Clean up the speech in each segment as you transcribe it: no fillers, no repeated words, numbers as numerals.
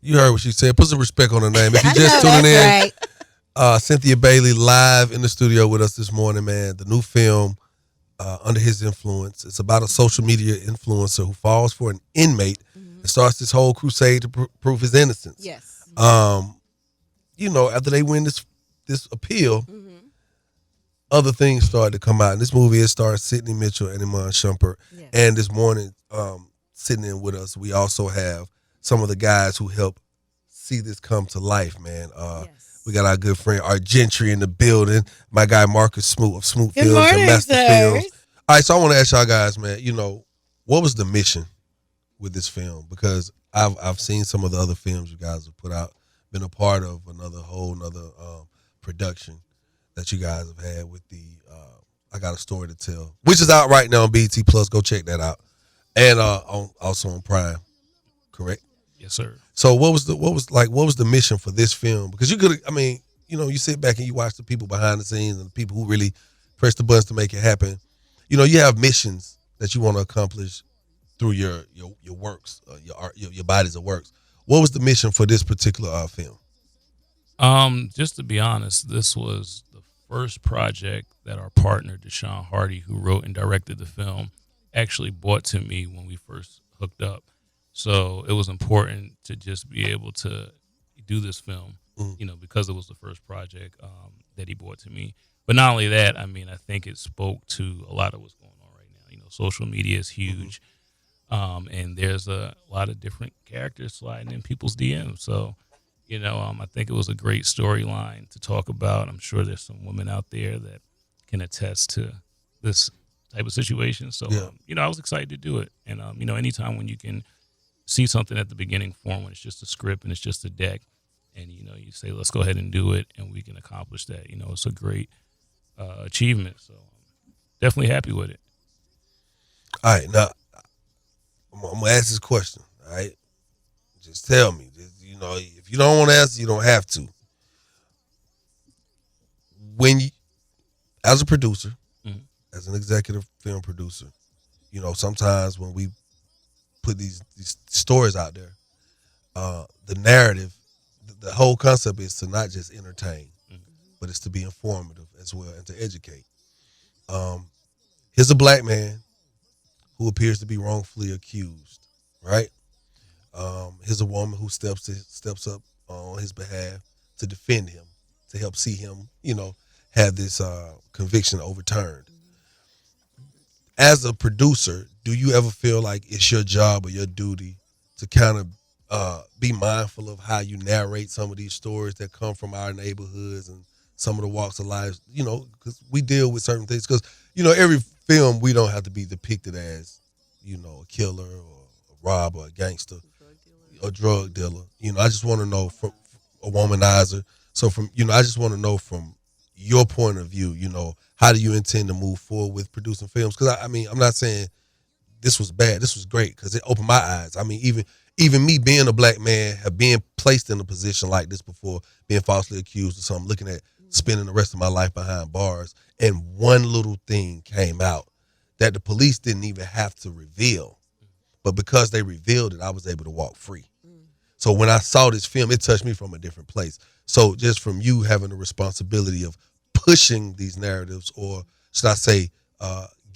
You heard what she said. Put some respect on her name. If I you're just know tuning in, that's right. Cynthia Bailey live in the studio with us this morning, man. The new film, Under His Influence. It's about a social media influencer who falls for an inmate and starts this whole crusade to prove his innocence. Yes. After they win this appeal, other things started to come out. In this movie, it stars Sidney Mitchell and Iman Shumpert. Yes. And this morning, sitting in with us, we also have some of the guys who helped see this come to life, man. Yes. We got our good friend Argentry in the building. My guy Marcus Smoot of Smoot Good Films morning, and Master sirs. Films. All right, so I want to ask y'all guys, man, what was the mission with this film? Because I've seen some of the other films you guys have put out, been a part of another production that you guys have had with the I Got a Story to Tell, which is out right now on BT Plus. Go check that out. And also on Prime. Correct? Yes, sir. So what was the mission for this film? Because you could, you sit back and you watch the people behind the scenes and the people who really press the buttons to make it happen. You have missions that you want to accomplish through your works, your art, your bodies of works. What was the mission for this particular film? Just to be honest, this was the first project that our partner Deshaun Hardy, who wrote and directed the film, actually brought to me when we first hooked up. So it was important to just be able to do this film, because it was the first project that he brought to me. But not only that, I think it spoke to a lot of what's going on right now. Social media is huge, and there's a lot of different characters sliding in people's DMs. So, I think it was a great storyline to talk about. I'm sure there's some women out there that can attest to this type of situation. So, I was excited to do it. And, anytime when you can see something at the beginning form when it's just a script and it's just a deck, and you say let's go ahead and do it and we can accomplish that, it's a great achievement. So definitely happy with it. All right, now I'm gonna ask this question. All right, just tell me. If you don't want to answer, you don't have to. When you, as a producer, as an executive film producer, sometimes when we put these stories out there, the narrative, the whole concept is to not just entertain, but it's to be informative as well and to educate. Here's a black man who appears to be wrongfully accused, right? Here's a woman who steps up on his behalf to defend him, to help see him, have this conviction overturned. As a producer, do you ever feel like it's your job or your duty to kind of be mindful of how you narrate some of these stories that come from our neighborhoods and some of the walks of life, because we deal with certain things. Because, every film, we don't have to be depicted as, a killer or a robber or a gangster or drug dealer. I just want to know from a womanizer. So I just want to know from your point of view, how do you intend to move forward with producing films? Because, I'm not saying this was bad. This was great because it opened my eyes. Even me being a black man, have been placed in a position like this before, being falsely accused of something, looking at spending the rest of my life behind bars, and one little thing came out that the police didn't even have to reveal. But because they revealed it, I was able to walk free. So when I saw this film, it touched me from a different place. So just from you having the responsibility of pushing these narratives, or should I say,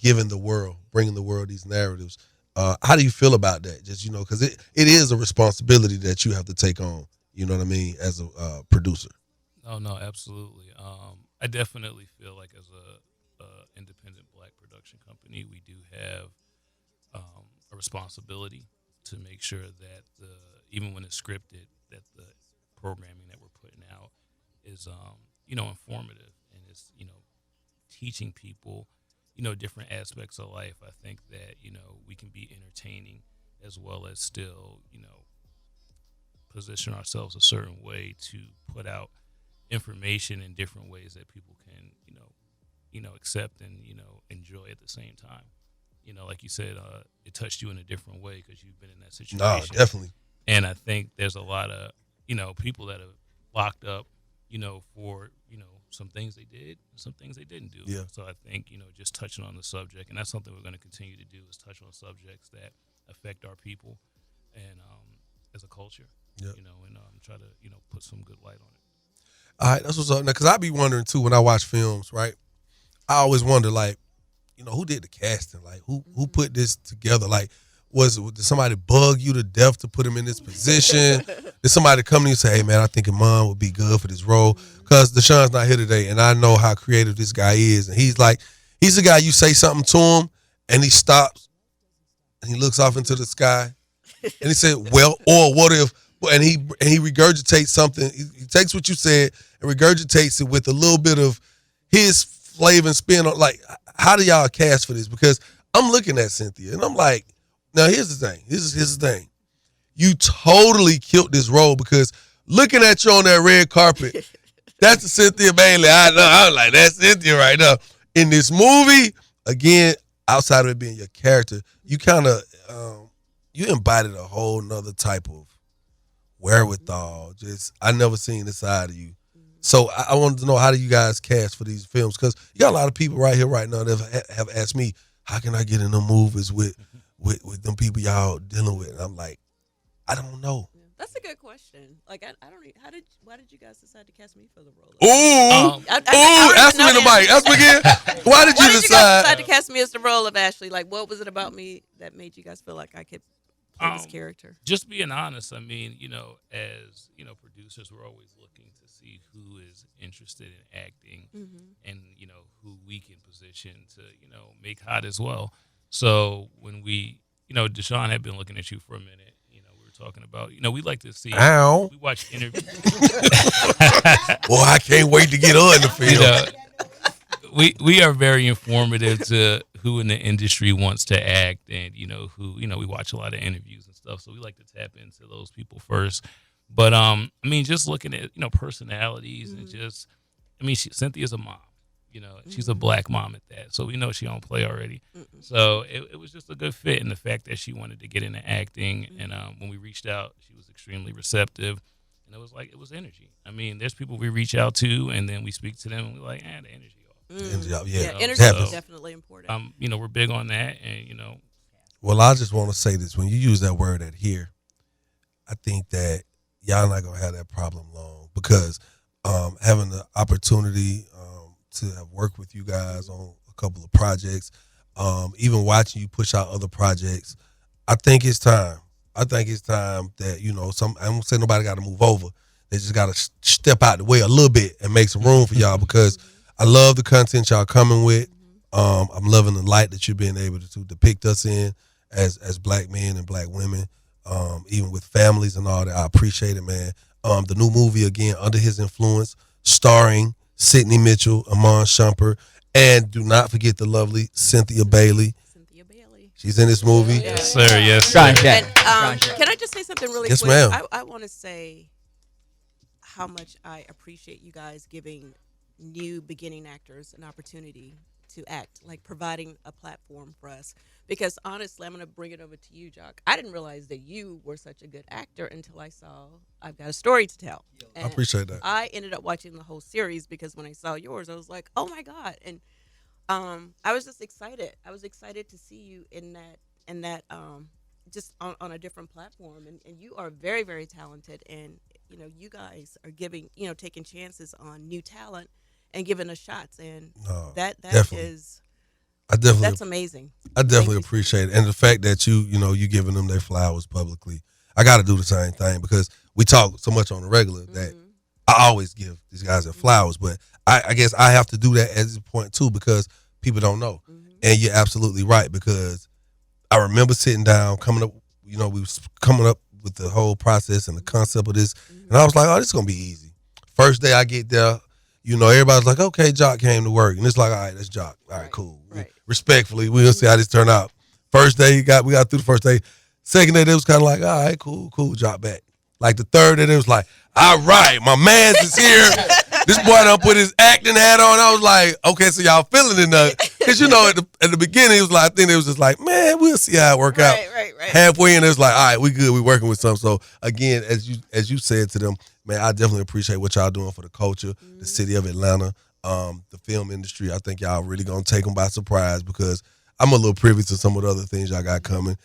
bringing the world these narratives, how do you feel about that? Just, because it is a responsibility that you have to take on, as a producer. No, absolutely. I definitely feel like as a independent black production company, we do have a responsibility to make sure that even when it's scripted, that the programming that we're putting out is informative, and it's teaching people different aspects of life. I think that we can be entertaining as well as still position ourselves a certain way to put out information in different ways that people can accept and enjoy at the same time. Like you said, it touched you in a different way because you've been in that situation. No, definitely. And I think there's a lot of people that have locked up for some things they did and some things they didn't do. Yeah. So I think just touching on the subject, and that's something we're going to continue to do, is touch on subjects that affect our people and as a culture. Yep. and try to put some good light on it. All right, that's what's up. Now, because I be wondering too when I watch films, right? I always wonder, like, who did the casting? Like, who put this together? Like, did somebody bug you to death to put him in this position? Did somebody come to you and say, hey, man, I think Iman would be good for this role? Because Deshaun's not here today, and I know how creative this guy is. And he's the guy you say something to him, and he stops, and he looks off into the sky, and he said, well, or what if, and he regurgitates something. He takes what you said and regurgitates it with a little bit of his flavor and spin on, like, how do y'all cast for this? Because I'm looking at Cynthia, and I'm like, now here's the thing. Here's the thing. You totally killed this role because looking at you on that red carpet, that's the Cynthia Bailey. I know. I was like, that's Cynthia right now. In this movie, again, outside of it being your character, you kind of you embodied a whole nother type of wherewithal. Just I never seen this side of you. So I wanted to know, how do you guys cast for these films? Because you got a lot of people right here right now that have asked me, how can I get in the movies with them people y'all dealing with? And I'm like, I don't know. That's a good question. Like, I don't. Why did you guys decide to cast me for the role? Ask me in the mic. Ask me again. Why did you decide to cast me as the role of Ashley? Like, what was it about me that made you guys feel like I could play this character? Just being honest, I mean, as producers, we're always looking to see who is interested in acting, and who we can position to make hot as well. So when we, Deshaun had been looking at you for a minute. Talking about, we like to see. Ow. We watch interviews. Well, I can't wait to get on the field. We are very informative to who in the industry wants to act, and who we watch a lot of interviews and stuff. So we like to tap into those people first. But I mean, just looking at personalities and just, Cynthia's a mom. She's a black mom at that. So we know she don't play already. So it was just a good fit. And the fact that she wanted to get into acting. And when we reached out, she was extremely receptive. And it was energy. I mean, there's people we reach out to and then we speak to them and we're like, the energy off. Energy is definitely important. We're big on that. And, Well, I just want to say this. When you use that word adhere, I think that y'all not going to have that problem long because having the opportunity to have worked with you guys on a couple of projects, even watching you push out other projects, I think it's time. I think it's time that, I don't say nobody got to move over. They just got to step out the way a little bit and make some room for y'all because I love the content y'all coming with. I'm loving the light that you're being able to depict us in as black men and black women, even with families and all that. I appreciate it, man. The new movie, again, Under His Influence, starring Sidney Mitchell, Iman Shumpert, and do not forget the lovely Cynthia Bailey. She's in this movie. Yes, sir. Yes, sir. And, can I just say something really quick? Yes, ma'am. I want to say how much I appreciate you guys giving new beginning actors an opportunity to act, like providing a platform for us. Because honestly, I'm going to bring it over to you, Jock. I didn't realize that you were such a good actor until I saw I've Got a Story to Tell. And I appreciate that. I ended up watching the whole series because when I saw yours, I was like, oh my God. And I was just excited. I was excited to see you in that just on a different platform. And you are very, very talented. And, you guys are taking chances on new talent and giving us shots. And that is... that's amazing. I definitely appreciate it. And the fact that you giving them their flowers publicly. I got to do the same thing because we talk so much on the regular that I always give these guys their flowers. But I guess I have to do that at this point too because people don't know. And you're absolutely right because I remember sitting down, coming up, we was coming up with the whole process and the concept of this. And I was like, oh, this is going to be easy. First day I get there, everybody's like, okay, Jock came to work. And it's like, all right, that's Jock. All right, cool. Right. Respectfully, we'll see how this turn out. First day, we got through the first day. Second day, it was kind of like, all right, cool, Jock back. Like the third day, it was like, all right, my man's is here. This boy done put his acting hat on. I was like, okay, so y'all feeling it. Because, at the beginning, it was like, I think it was just like, man, we'll see how it work out. Right. Halfway in, it was like, all right, we good. We working with something. So, again, as you said to them, man, I definitely appreciate what y'all doing for the culture, the city of Atlanta, the film industry. I think y'all really going to take them by surprise because I'm a little privy to some of the other things y'all got coming.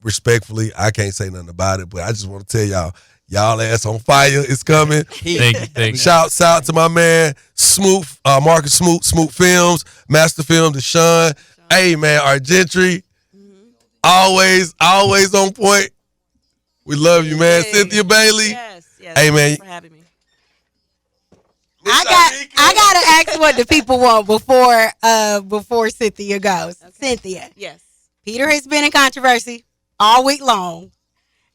Respectfully, I can't say nothing about it, but I just want to tell y'all, Y'all ass on fire. It's coming. Thank you. Shouts out to my man Smoot, Marcus Smoot Films, Master Film, Deshaun. Hey man, Argentry, always on point. We love you, man. Hey. Cynthia Bailey. Yes. Hey, man. Thanks for having me. I gotta ask what the people want before Cynthia goes. Okay. Cynthia, Yes. Peter has been in controversy all week long.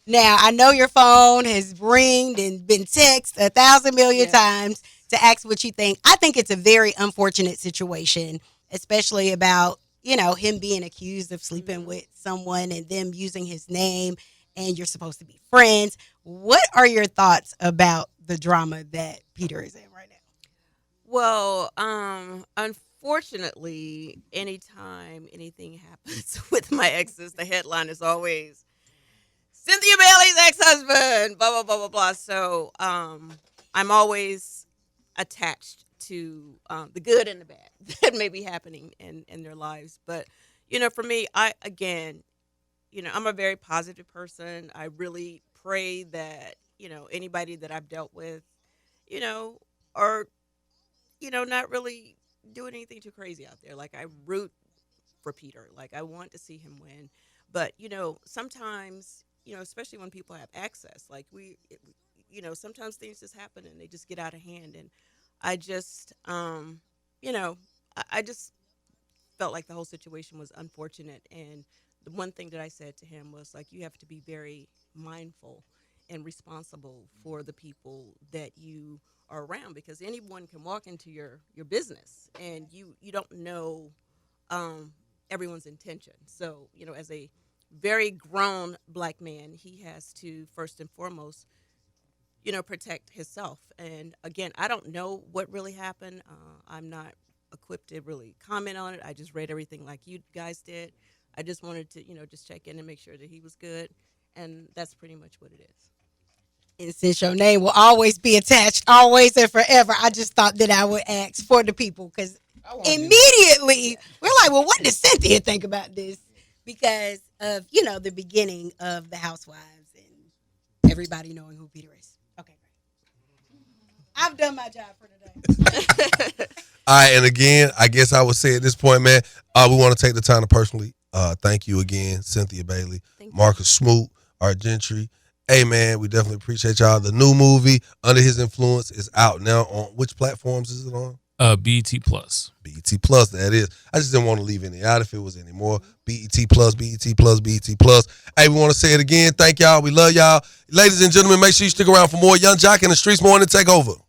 Now I know your phone has ringed and been texted 1,000 million times to ask what you think. I think it's a very unfortunate situation, especially about him being accused of sleeping with someone and them using his name, and you're supposed to be friends. What are your thoughts about the drama that Peter is in right now? Well, unfortunately, anytime anything happens with my exes, the headline is always Cynthia Bailey's ex-husband, blah blah blah blah blah. So, I'm always attached to the good and the bad that may be happening in their lives. But for me, I'm a very positive person. I really pray that anybody that I've dealt with, are not really doing anything too crazy out there. Like I root for Peter. Like I want to see him win. But, sometimes, especially when people have access, like sometimes things just happen and they just get out of hand. And I just, I just felt like the whole situation was unfortunate. And the one thing that I said to him was like, you have to be very mindful and responsible for the people that you are around, because anyone can walk into your business and you don't know everyone's intention. So as a very grown black man, he has to first and foremost protect himself. And again, I don't know what really happened. I'm not equipped to really comment on it. I just read everything like you guys did. I just wanted to just check in and make sure that he was good, and that's pretty much what it is. And since your name will always be attached, always and forever, I just thought that I would ask for the people, because immediately we're like, well, what does Cynthia think about this? Because of, the beginning of the Housewives and everybody knowing who Peter is. Okay, great. I've done my job for today. All right, and again, I guess I would say at this point, man, we want to take the time to personally thank you again, Cynthia Bailey, Marcus Smoot, Argentry. Hey, man, we definitely appreciate y'all. The new movie, Under His Influence, is out now. On which platforms is it on? BET Plus. BET Plus, that is. I just didn't want to leave any out if it was any more. BET Plus, BET Plus, BET Plus. Hey, we want to say it again. Thank y'all. We love y'all. Ladies and gentlemen, make sure you stick around for more Young Jock in the Streets Morning Takeover.